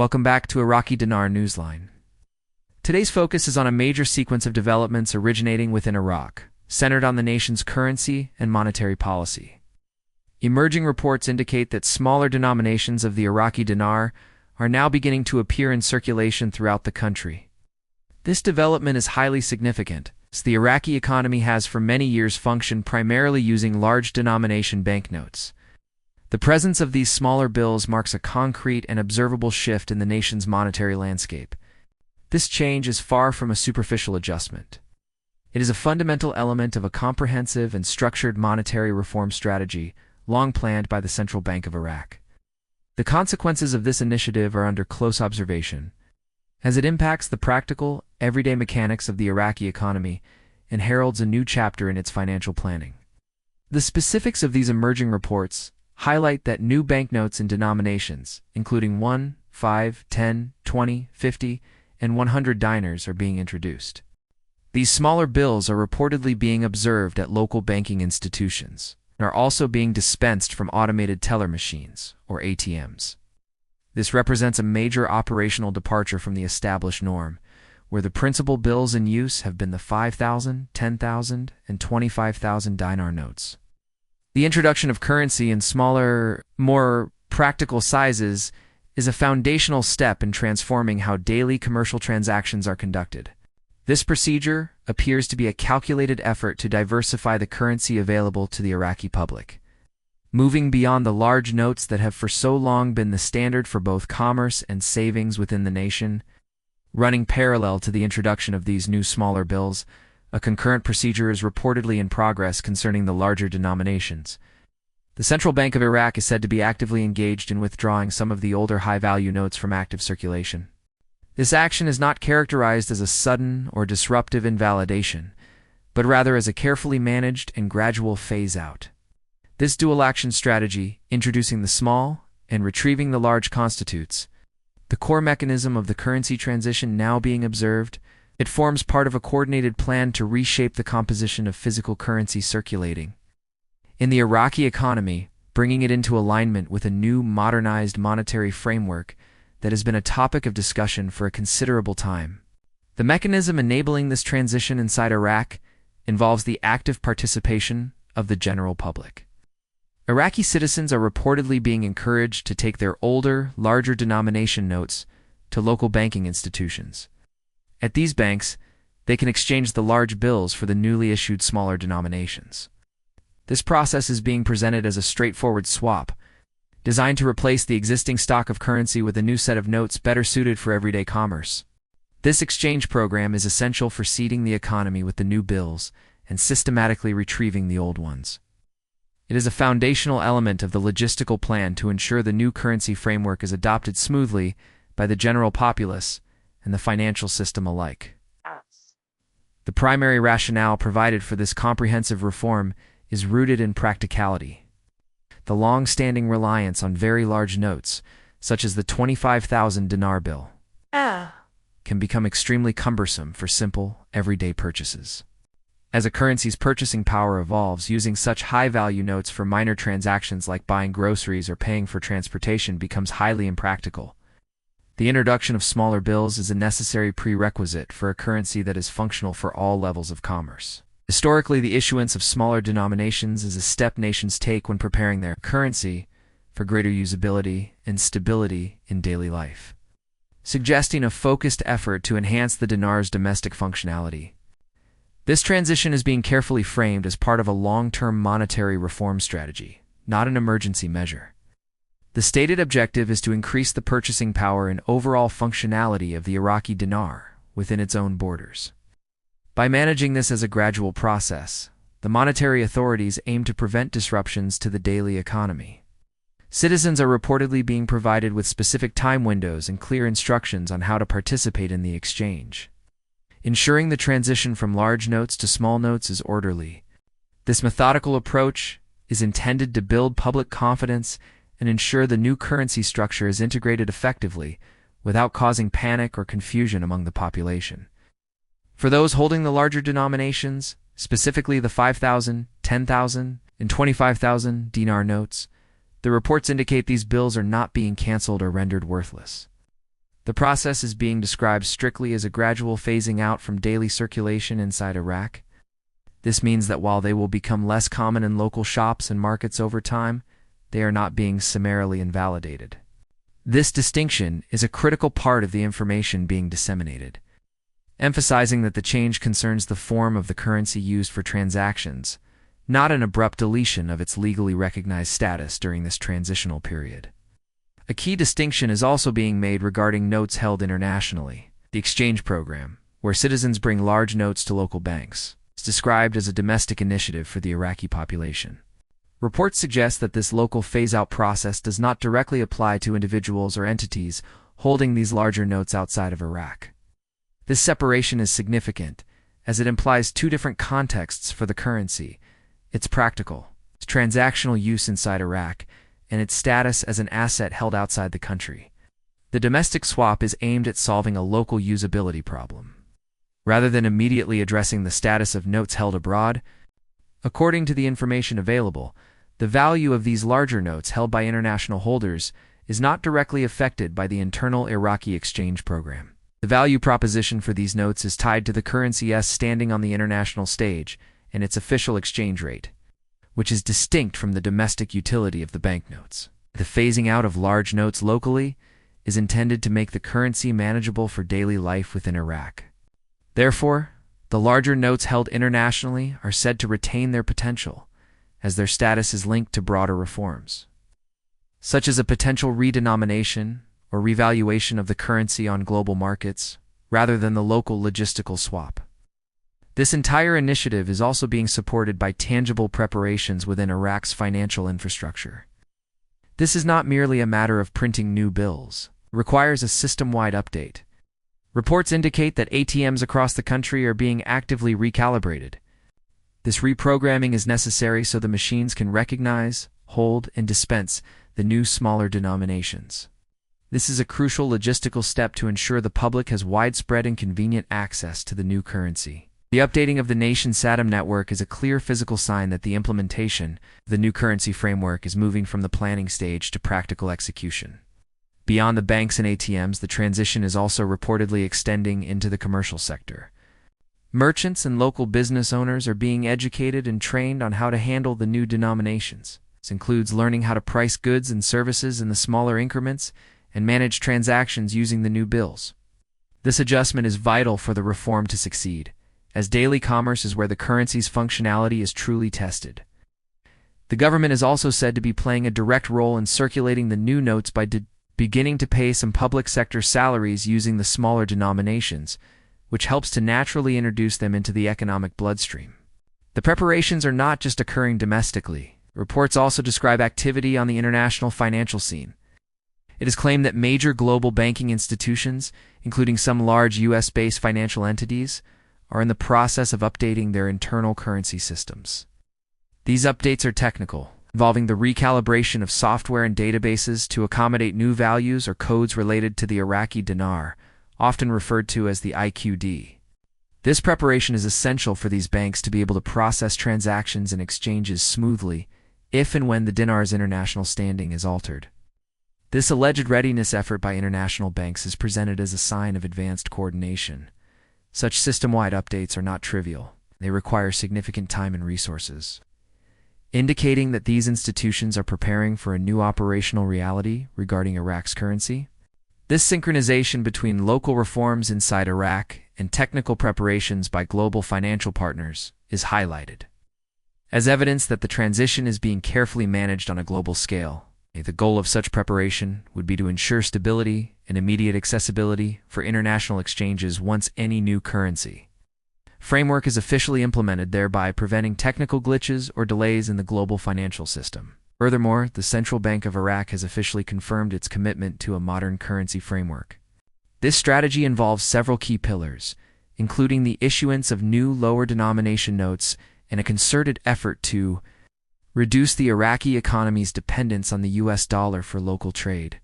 Welcome back to Iraqi Dinar Newsline. Today's focus is on a major sequence of developments originating within Iraq, centered on the nation's currency and monetary policy. Emerging reports indicate that smaller denominations of the Iraqi dinar are now beginning to appear in circulation throughout the country. This development is highly significant, as the Iraqi economy has for many years functioned primarily using large denomination banknotes. The presence of these smaller bills marks a concrete and observable shift in the nation's monetary landscape. This change is far from a superficial adjustment. It is a fundamental element of a comprehensive and structured monetary reform strategy long planned by the Central Bank of Iraq. The consequences of this initiative are under close observation, as it impacts the practical, everyday mechanics of the Iraqi economy and heralds a new chapter in its financial planning. The specifics of these emerging reports highlight that new banknotes in denominations, including 1, 5, 10, 20, 50, and 100 dinars, are being introduced. These smaller bills are reportedly being observed at local banking institutions and are also being dispensed from automated teller machines, or ATMs. This represents a major operational departure from the established norm, where the principal bills in use have been the 5,000, 10,000, and 25,000 dinar notes. The introduction of currency in smaller, more practical sizes is a foundational step in transforming how daily commercial transactions are conducted. This procedure appears to be a calculated effort to diversify the currency available to the Iraqi public, moving beyond the large notes that have for so long been the standard for both commerce and savings within the nation. Running parallel to the introduction of these new smaller bills, a concurrent procedure is reportedly in progress concerning the larger denominations. The Central Bank of Iraq is said to be actively engaged in withdrawing some of the older high-value notes from active circulation. This action is not characterized as a sudden or disruptive invalidation, but rather as a carefully managed and gradual phase-out. This dual-action strategy, introducing the small and retrieving the large, constitutes the core mechanism of the currency transition now being observed. It forms part of a coordinated plan to reshape the composition of physical currency circulating in the Iraqi economy, bringing it into alignment with a new modernized monetary framework that has been a topic of discussion for a considerable time. The mechanism enabling this transition inside Iraq involves the active participation of the general public. Iraqi citizens are reportedly being encouraged to take their older, larger denomination notes to local banking institutions. At these banks, they can exchange the large bills for the newly issued smaller denominations. This process is being presented as a straightforward swap, designed to replace the existing stock of currency with a new set of notes better suited for everyday commerce. This exchange program is essential for seeding the economy with the new bills and systematically retrieving the old ones. It is a foundational element of the logistical plan to ensure the new currency framework is adopted smoothly by the general populace and the financial system alike. The primary rationale provided for this comprehensive reform is rooted in practicality. The long-standing reliance on very large notes, such as the 25,000 dinar bill, can become extremely cumbersome for simple, everyday purchases. As a currency's purchasing power evolves, using such high-value notes for minor transactions like buying groceries or paying for transportation becomes highly impractical. The introduction of smaller bills is a necessary prerequisite for a currency that is functional for all levels of commerce. Historically, the issuance of smaller denominations is a step nations take when preparing their currency for greater usability and stability in daily life, suggesting a focused effort to enhance the dinar's domestic functionality. This transition is being carefully framed as part of a long-term monetary reform strategy, not an emergency measure. The stated objective is to increase the purchasing power and overall functionality of the Iraqi dinar within its own borders. By managing this as a gradual process, the monetary authorities aim to prevent disruptions to the daily economy. Citizens are reportedly being provided with specific time windows and clear instructions on how to participate in the exchange. Ensuring the transition from large notes to small notes is orderly. This methodical approach is intended to build public confidence and ensure the new currency structure is integrated effectively without causing panic or confusion among the population. For those holding the larger denominations, specifically the 5,000, 10,000, and 25,000 dinar notes, the reports indicate these bills are not being canceled or rendered worthless. The process is being described strictly as a gradual phasing out from daily circulation inside Iraq. This means that while they will become less common in local shops and markets over time, they are not being summarily invalidated. This distinction is a critical part of the information being disseminated, emphasizing that the change concerns the form of the currency used for transactions, not an abrupt deletion of its legally recognized status during this transitional period. A key distinction is also being made regarding notes held internationally. The exchange program, where citizens bring large notes to local banks, is described as a domestic initiative for the Iraqi population. Reports suggest that this local phase-out process does not directly apply to individuals or entities holding these larger notes outside of Iraq. This separation is significant, as it implies two different contexts for the currency: its practical, its transactional use inside Iraq, and its status as an asset held outside the country. The domestic swap is aimed at solving a local usability problem, rather than immediately addressing the status of notes held abroad. According to the information available, the value of these larger notes held by international holders is not directly affected by the internal Iraqi exchange program. The value proposition for these notes is tied to the currency's standing on the international stage and its official exchange rate, which is distinct from the domestic utility of the banknotes. The phasing out of large notes locally is intended to make the currency manageable for daily life within Iraq. Therefore, the larger notes held internationally are said to retain their potential, as their status is linked to broader reforms, such as a potential redenomination or revaluation of the currency on global markets, rather than the local logistical swap. This entire initiative is also being supported by tangible preparations within Iraq's financial infrastructure. This is not merely a matter of printing new bills. It requires a system-wide update. Reports indicate that ATMs across the country are being actively recalibrated. This reprogramming is necessary so the machines can recognize, hold, and dispense the new smaller denominations. This is a crucial logistical step to ensure the public has widespread and convenient access to the new currency. The updating of the nation's SATM network is a clear physical sign that the implementation of the new currency framework is moving from the planning stage to practical execution. Beyond the banks and ATMs, the transition is also reportedly extending into the commercial sector. Merchants and local business owners are being educated and trained on how to handle the new denominations. This includes learning how to price goods and services in the smaller increments and manage transactions using the new bills. This adjustment is vital for the reform to succeed, as daily commerce is where the currency's functionality is truly tested. The government is also said to be playing a direct role in circulating the new notes by beginning to pay some public sector salaries using the smaller denominations, which helps to naturally introduce them into the economic bloodstream. The preparations are not just occurring domestically. Reports also describe activity on the international financial scene. It is claimed that major global banking institutions, including some large US-based financial entities, are in the process of updating their internal currency systems. These updates are technical, involving the recalibration of software and databases to accommodate new values or codes related to the Iraqi dinar, often referred to as the IQD. This preparation is essential for these banks to be able to process transactions and exchanges smoothly if and when the dinar's international standing is altered. This alleged readiness effort by international banks is presented as a sign of advanced coordination. Such system-wide updates are not trivial. They require significant time and resources, indicating that these institutions are preparing for a new operational reality regarding Iraq's currency. This synchronization between local reforms inside Iraq and technical preparations by global financial partners is highlighted as evidence that the transition is being carefully managed on a global scale. The goal of such preparation would be to ensure stability and immediate accessibility for international exchanges once any new currency framework is officially implemented, thereby preventing technical glitches or delays in the global financial system. Furthermore, the Central Bank of Iraq has officially confirmed its commitment to a modern currency framework. This strategy involves several key pillars, including the issuance of new lower denomination notes and a concerted effort to reduce the Iraqi economy's dependence on the US dollar for local trade.